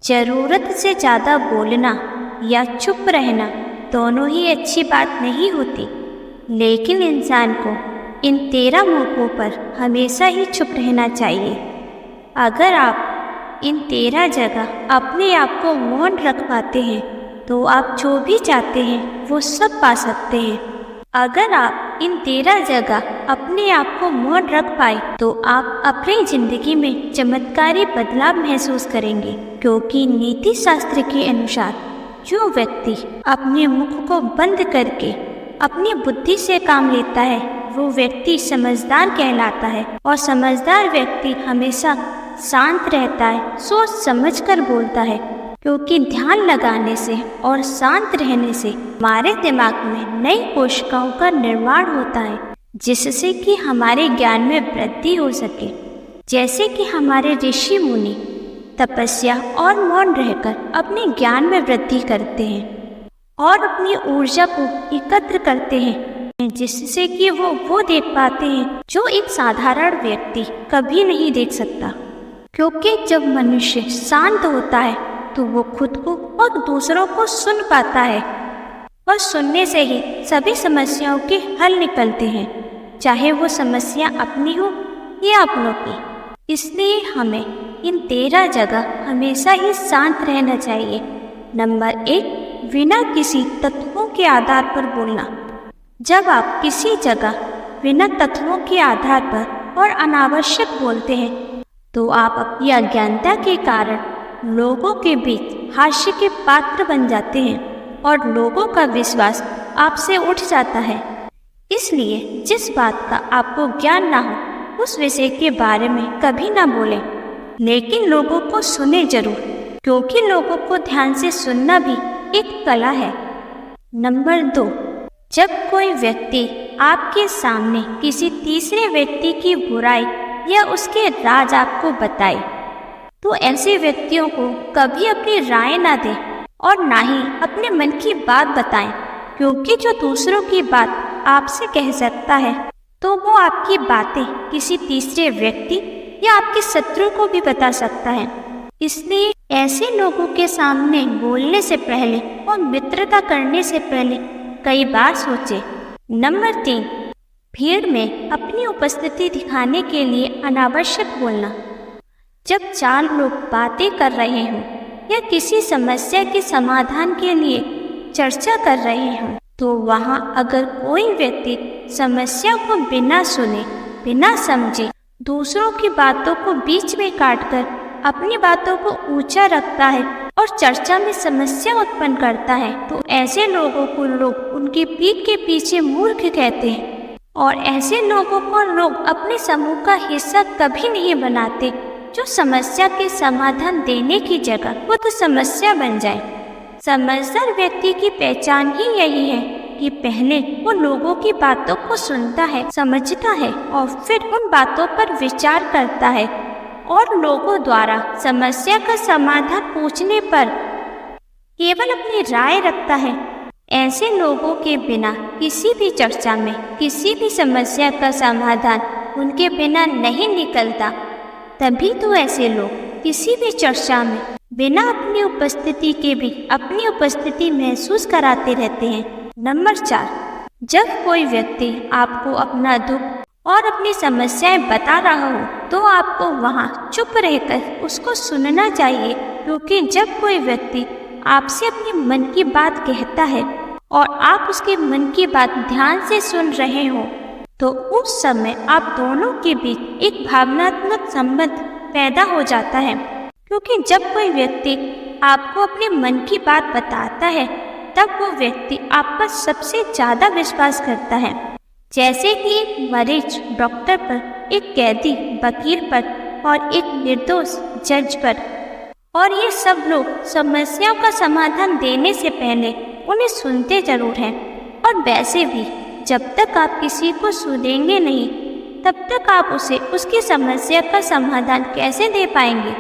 जरूरत से ज़्यादा बोलना या चुप रहना दोनों ही अच्छी बात नहीं होती, लेकिन इंसान को इन 13 मौक़ों पर हमेशा ही चुप रहना चाहिए। अगर आप इन 13 जगह अपने आप को मौन रख पाते हैं तो आप जो भी चाहते हैं वो सब पा सकते हैं। अगर आप इन 13 जगह अपने आप को मौन रख पाए तो आप अपनी जिंदगी में चमत्कारी बदलाव महसूस करेंगे, क्योंकि नीति शास्त्र के अनुसार जो व्यक्ति अपने मुख को बंद करके अपनी बुद्धि से काम लेता है वो व्यक्ति समझदार कहलाता है। और समझदार व्यक्ति हमेशा शांत रहता है, सोच समझ कर बोलता है, क्योंकि ध्यान लगाने से और शांत रहने से हमारे दिमाग में नई कोशिकाओं का निर्माण होता है, जिससे कि हमारे ज्ञान में वृद्धि हो सके। जैसे कि हमारे ऋषि मुनि तपस्या और मौन रहकर अपने ज्ञान में वृद्धि करते हैं और अपनी ऊर्जा को एकत्र करते हैं, जिससे कि वो देख पाते हैं जो एक साधारण व्यक्ति कभी नहीं देख सकता। क्योंकि जब मनुष्य शांत होता है तो वो खुद को और दूसरों को सुन पाता है, और सुनने से ही सभी समस्याओं के हल निकलते हैं, चाहे वो समस्या अपनी हो या अपनों की। इसलिए हमें इन 13 जगह हमेशा ही शांत रहना चाहिए। नंबर 1, बिना किसी तत्वों के आधार पर बोलना। जब आप किसी जगह बिना तत्वों के आधार पर और अनावश्यक बोलते हैं तो आप अपनी अज्ञानता के कारण लोगों के बीच हास्य के पात्र बन जाते हैं और लोगों का विश्वास आपसे उठ जाता है। इसलिए जिस बात का आपको ज्ञान ना हो उस विषय के बारे में कभी ना बोलें, लेकिन लोगों को सुने जरूर, क्योंकि लोगों को ध्यान से सुनना भी एक कला है। नंबर 2, जब कोई व्यक्ति आपके सामने किसी तीसरे व्यक्ति की बुराई या उसके राज आपको बताए तो ऐसे व्यक्तियों को कभी अपनी राय ना दें और ना ही अपने मन की बात बताएं, क्योंकि जो दूसरों की बात आपसे कह सकता है तो वो आपकी बातें किसी तीसरे व्यक्ति या आपके शत्रु को भी बता सकता है। इसलिए ऐसे लोगों के सामने बोलने से पहले और मित्रता करने से पहले कई बार सोचें। नंबर 3, भीड़ में अपनी उपस्थिति दिखाने के लिए अनावश्यक बोलना। जब 4 लोग बातें कर रहे हों या किसी समस्या के समाधान के लिए चर्चा कर रहे हों तो वहां अगर कोई व्यक्ति समस्या को बिना सुने, बिना समझे, दूसरों की बातों को बीच में काटकर अपनी बातों को ऊंचा रखता है और चर्चा में समस्या उत्पन्न करता है तो ऐसे लोगों को लोग उनकी पीठ के पीछे मूर्ख कहते हैं। और ऐसे लोगों को लोग अपने समूह का हिस्सा कभी नहीं बनाते जो समस्या के समाधान देने की जगह खुद समस्या बन जाए। समझदार व्यक्ति की पहचान ही यही है कि पहले वो लोगों की बातों को सुनता है, समझता है और फिर उन बातों पर विचार करता है और लोगों द्वारा समस्या का समाधान पूछने पर केवल अपनी राय रखता है। ऐसे लोगों के बिना किसी भी चर्चा में किसी भी समस्या का समाधान उनके बिना नहीं निकलता। तभी तो ऐसे लोग किसी भी चर्चा में बिना अपनी उपस्थिति के भी अपनी उपस्थिति महसूस कराते रहते हैं। नंबर 4, जब कोई व्यक्ति आपको अपना दुख और अपनी समस्याएं बता रहा हो तो आपको वहां चुप रहकर उसको सुनना चाहिए, क्योंकि जब कोई व्यक्ति आपसे अपने मन की बात कहता है और आप उसके मन की बात ध्यान से सुन रहे हो तो उस समय आप दोनों के बीच एक भावनात्मक संबंध पैदा हो जाता है। क्योंकि जब कोई व्यक्ति आपको अपने मन की बात बताता है तब वो व्यक्ति आप पर सबसे ज्यादा विश्वास करता है। जैसे कि एक मरीज डॉक्टर पर, एक कैदी वकील पर और एक निर्दोष जज पर। और ये सब लोग समस्याओं का समाधान देने से पहले उन्हें सुनते जरूर हैं। और वैसे भी जब तक आप किसी को सुनेंगे नहीं तब तक आप उसे उसकी समस्या का समाधान कैसे दे पाएंगे।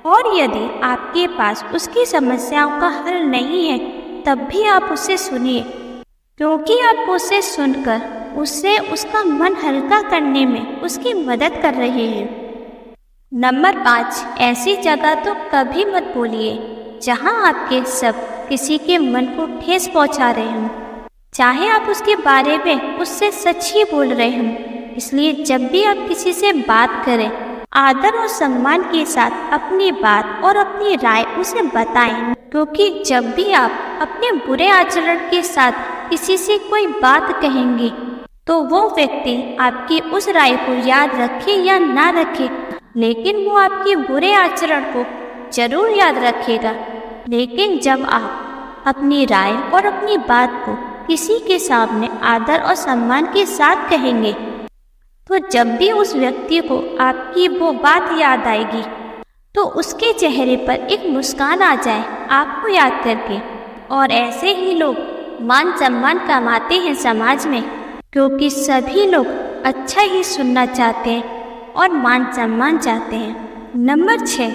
और यदि आपके पास उसकी समस्याओं का हल नहीं है तब भी आप उसे सुनिए, क्योंकि आप उसे सुनकर उससे उसका मन हल्का करने में उसकी मदद कर रहे हैं। नंबर 5, ऐसी जगह तो कभी मत बोलिए जहां आपके सब किसी के मन को ठेस पहुंचा रहे हों, चाहे आप उसके बारे में उससे सच ही बोल रहे हों। इसलिए जब भी आप किसी से बात करें, आदर और सम्मान के साथ अपनी बात और अपनी राय उसे बताएं, क्योंकि जब भी आप अपने बुरे आचरण के साथ किसी से कोई बात कहेंगे तो वो व्यक्ति आपकी उस राय को याद रखे या ना रखे, लेकिन वो आपके बुरे आचरण को जरूर याद रखेगा। लेकिन जब आप अपनी राय और अपनी बात को किसी के सामने आदर और सम्मान के साथ कहेंगे, तो जब भी उस व्यक्ति को आपकी वो बात याद आएगी तो उसके चेहरे पर एक मुस्कान आ जाए आपको याद करके। और ऐसे ही लोग मान सम्मान कमाते हैं समाज में, क्योंकि सभी लोग अच्छा ही सुनना चाहते हैं और मान सम्मान चाहते हैं। नंबर 6,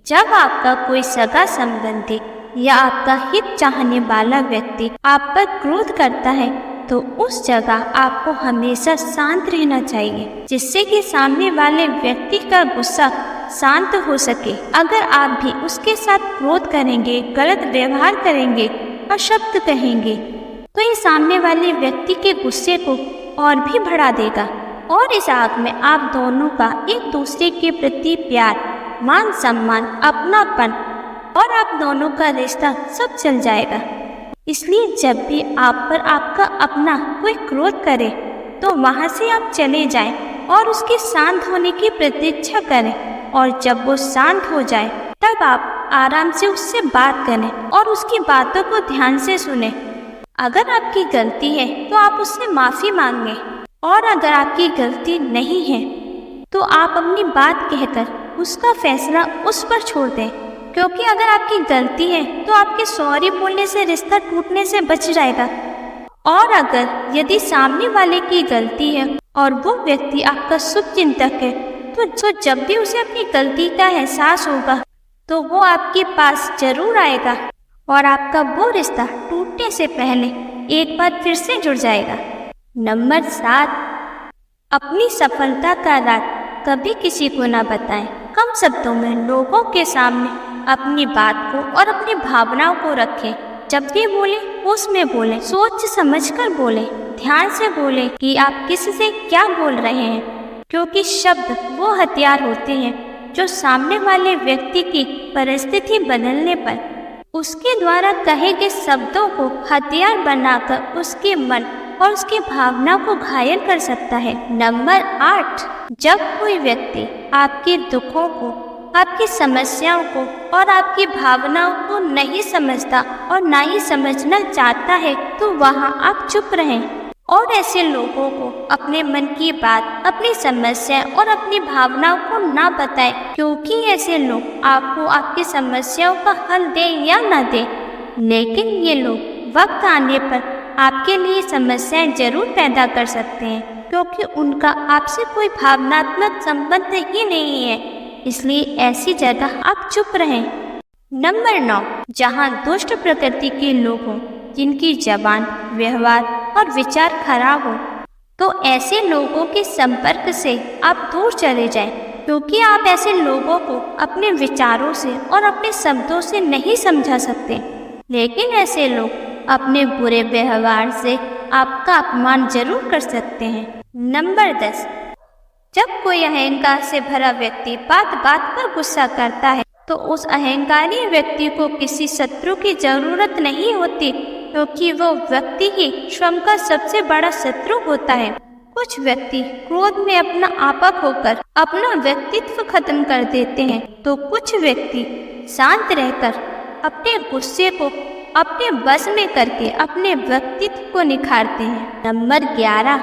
जब आपका कोई सगा संबंधी या आपका हित चाहने वाला व्यक्ति आप पर क्रोध करता है, तो उस जगह आपको हमेशा शांत रहना चाहिए, जिससे कि सामने वाले व्यक्ति का गुस्सा शांत हो सके। अगर आप भी उसके साथ क्रोध करेंगे, गलत व्यवहार करेंगे और शब्द कहेंगे, तो ये सामने वाले व्यक्ति के गुस्से को और भी बढ़ा देगा और इस आग में आप दोनों का एक दूसरे के प्रति प्यार, मान सम्मान, अपनापन और आप दोनों का रिश्ता सब चल जाएगा। इसलिए जब भी आप पर आपका अपना कोई क्रोध करे तो वहां से आप चले जाएं और उसके शांत होने की प्रतीक्षा करें, और जब वो शांत हो जाए तब आप आराम से उससे बात करें और उसकी बातों को ध्यान से सुनें। अगर आपकी गलती है तो आप उससे माफ़ी मांगें, और अगर आपकी गलती नहीं है तो आप अपनी बात कहकर उसका फैसला उस पर छोड़ दें, क्योंकि अगर आपकी गलती है तो आपके सॉरी बोलने से रिश्ता टूटने से बच जाएगा। और अगर यदि सामने वाले की गलती है और वो व्यक्ति आपका शुभचिंतक है, तो जब भी उसे अपनी गलती का एहसास होगा तो वो आपके पास जरूर आएगा और आपका वो रिश्ता टूटने से पहले एक बार फिर से जुड़ जाएगा। नंबर 7, अपनी सफलता का राज कभी किसी को ना बताएं। कम शब्दों में लोगों के सामने अपनी बात को और अपनी भावनाओं को रखें। जब भी बोले उसमें बोले, सोच समझ कर बोले, ध्यान से बोले कि आप किसी से क्या बोल रहे हैं, क्योंकि शब्द वो हथियार होते हैं जो सामने वाले व्यक्ति की परिस्थिति बदलने पर उसके द्वारा कहे गए शब्दों को हथियार बनाकर उसके मन और उसकी भावना को घायल कर सकता है। नंबर 8, जब कोई व्यक्ति आपके दुखों को, आपकी समस्याओं को और आपकी भावनाओं को नहीं समझता और ना ही समझना चाहता है, तो वहाँ आप चुप रहें और ऐसे लोगों को अपने मन की बात, अपनी समस्या और अपनी भावनाओं को ना बताएं, क्योंकि ऐसे लोग आपको आपकी समस्याओं का हल दें या ना दें, लेकिन ये लोग वक्त आने पर आपके लिए समस्याएं जरूर पैदा कर सकते हैं, क्योंकि उनका आपसे कोई भावनात्मक संबंध ही नहीं है। इसलिए ऐसी जगह आप चुप रहें। नंबर 9, जहाँ दुष्ट प्रकृति के लोग हों, जिनकी जबान, व्यवहार और विचार खराब हो, तो ऐसे लोगों के संपर्क से आप दूर चले जाएं, क्योंकि आप ऐसे लोगों को अपने विचारों से और अपने शब्दों से नहीं समझा सकते, लेकिन ऐसे लोग अपने बुरे व्यवहार से आपका अपमान जरूर कर सकते हैं। नंबर 10, जब कोई अहंकार से भरा व्यक्ति बात बात पर गुस्सा करता है, तो उस अहंकारी व्यक्ति को किसी शत्रु की जरूरत नहीं होती, क्योंकि वो व्यक्ति ही स्वयं का सबसे बड़ा शत्रु होता है। कुछ व्यक्ति क्रोध में अपना आपा खोकर अपना व्यक्तित्व खत्म कर देते हैं, तो कुछ व्यक्ति शांत रहकर अपने गुस्से को अपने बस में करके अपने व्यक्तित्व को निखारते हैं। नंबर 11,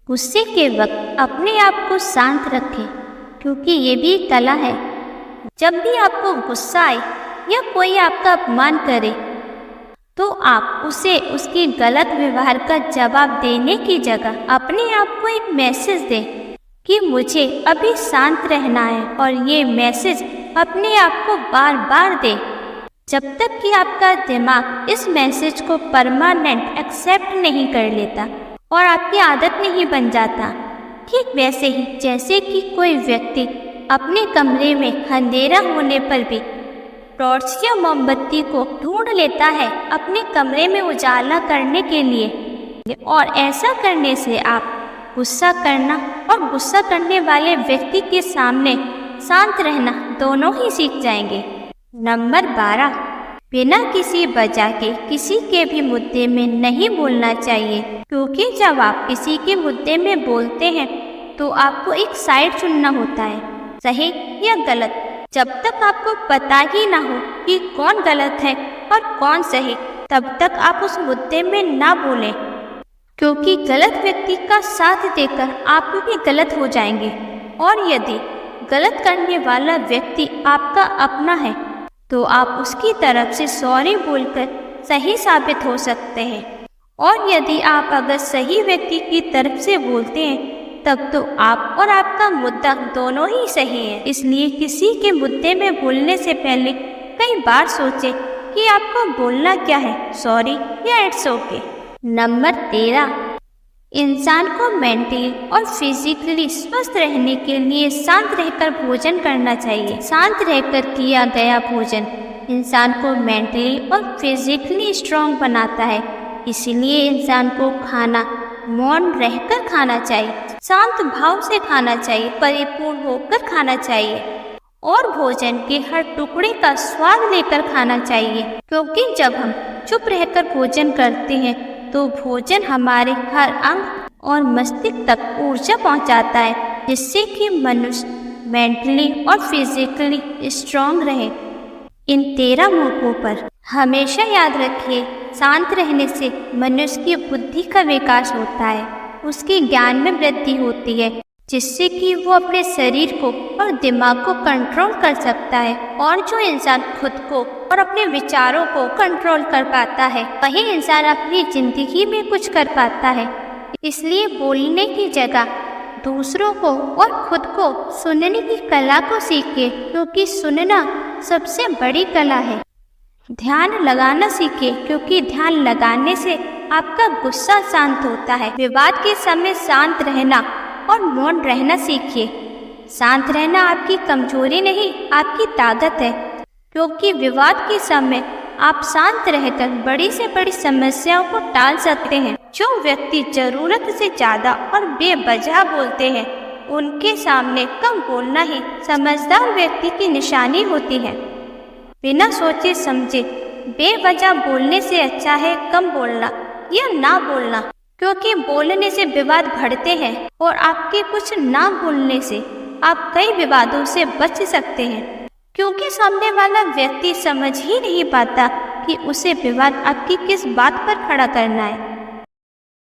गुस्से के वक्त अपने आप को शांत रखें, क्योंकि ये भी कला है। जब भी आपको गुस्सा आए या कोई आपका अपमान करे, तो आप उसे उसके गलत व्यवहार का जवाब देने की जगह अपने आप को एक मैसेज दें कि मुझे अभी शांत रहना है, और ये मैसेज अपने आप को बार बार दें जब तक कि आपका दिमाग इस मैसेज को परमानेंट एक्सेप्ट नहीं कर लेता और आपकी आदत नहीं बन जाता। ठीक वैसे ही जैसे कि कोई व्यक्ति अपने कमरे में अंधेरा होने पर भी टॉर्च या मोमबत्ती को ढूंढ लेता है अपने कमरे में उजाला करने के लिए। और ऐसा करने से आप गुस्सा करना और गुस्सा करने वाले व्यक्ति के सामने शांत रहना दोनों ही सीख जाएंगे। नंबर 12, बिना किसी वजह के किसी के भी मुद्दे में नहीं बोलना चाहिए, क्योंकि जब आप किसी के मुद्दे में बोलते हैं तो आपको एक साइड चुनना होता है, सही या गलत। जब तक आपको पता ही ना हो कि कौन गलत है और कौन सही, तब तक आप उस मुद्दे में ना बोलें, क्योंकि गलत व्यक्ति का साथ देकर आप भी गलत हो जाएंगे। और यदि गलत करने वाला व्यक्ति आपका अपना है तो आप उसकी तरफ से सॉरी बोलकर सही साबित हो सकते हैं। और यदि आप अगर सही व्यक्ति की तरफ से बोलते हैं तब तो आप और आपका मुद्दा दोनों ही सही है। इसलिए किसी के मुद्दे में बोलने से पहले कई बार सोचें कि आपको बोलना क्या है, सॉरी या इट्स ओके। नंबर 13, इंसान को मेंटली और फिजिकली स्वस्थ रहने के लिए शांत रहकर भोजन करना चाहिए। शांत रहकर किया गया भोजन इंसान को मेंटली और फिजिकली स्ट्रांग बनाता है। इसलिए इंसान को खाना मौन रहकर खाना चाहिए, शांत भाव से खाना चाहिए, परिपूर्ण होकर खाना चाहिए और भोजन के हर टुकड़े का स्वाद लेकर खाना चाहिए। क्योंकि जब हम चुप रहकर भोजन करते हैं तो भोजन हमारे हर अंग और मस्तिष्क तक ऊर्जा पहुंचाता है, जिससे कि मनुष्य मेंटली और फिजिकली स्ट्रांग रहे। इन 13 मौकों पर हमेशा याद रखिए, शांत रहने से मनुष्य की बुद्धि का विकास होता है, उसके ज्ञान में वृद्धि होती है, जिससे कि वो अपने शरीर को और दिमाग को कंट्रोल कर सकता है। और जो इंसान खुद को और अपने विचारों को कंट्रोल कर पाता है, वही इंसान अपनी जिंदगी में कुछ कर पाता है। इसलिए बोलने की जगह दूसरों को और खुद को सुनने की कला को सीखिए, क्योंकि सुनना सबसे बड़ी कला है। ध्यान लगाना सीखिए, क्योंकि ध्यान लगाने से आपका गुस्सा शांत होता है। विवाद के समय शांत रहना और मौन रहना सीखिए। शांत रहना आपकी कमजोरी नहीं, आपकी ताकत है, क्योंकि विवाद के समय आप शांत रहकर बड़ी से बड़ी समस्याओं को टाल सकते हैं। जो व्यक्ति जरूरत से ज्यादा और बेवजह बोलते हैं, उनके सामने कम बोलना ही समझदार व्यक्ति की निशानी होती है। बिना सोचे समझे बेवजह बोलने से अच्छा है कम बोलना या ना बोलना, क्योंकि बोलने से विवाद बढ़ते हैं और आपके कुछ ना बोलने से आप कई विवादों से बच सकते हैं, क्योंकि सामने वाला व्यक्ति समझ ही नहीं पाता कि उसे विवाद आपकी किस बात पर खड़ा करना है।